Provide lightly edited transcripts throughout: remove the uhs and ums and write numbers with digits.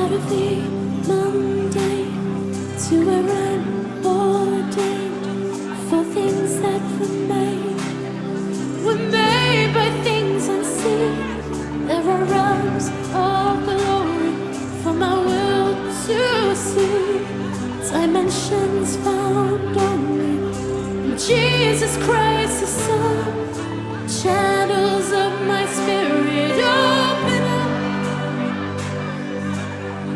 out of the mundane to where I'm ordained for things that were made by things unseen. There are realms of glory for my will to see, dimensions found only in Jesus Christ the Son. Channels of my spirit open up.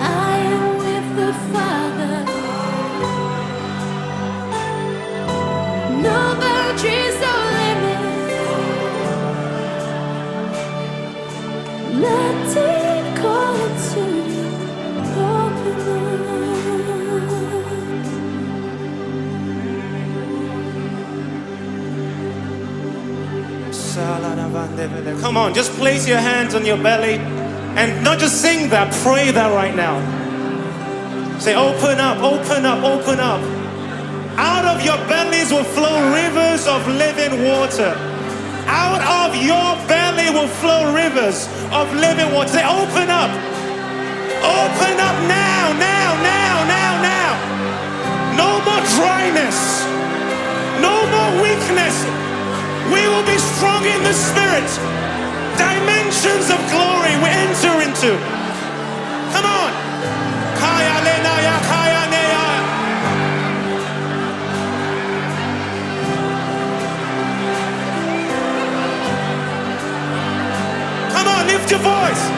I am with the Father. No boundaries, no limits. Let deep call into you. Open up. Come on, just place your hands on your belly and not just sing that, pray that right now. Say, open up, open up, open up. Out of your bellies will flow rivers of living water. Out of your belly will flow rivers of living water. Say, open up. Open up now, now, now, now, now. No more dryness. No more weakness. We will be strong in the spirit. Dimensions of glory we enter into. Come on. Kaya lenaya, kaya neya. Come on, lift your voice.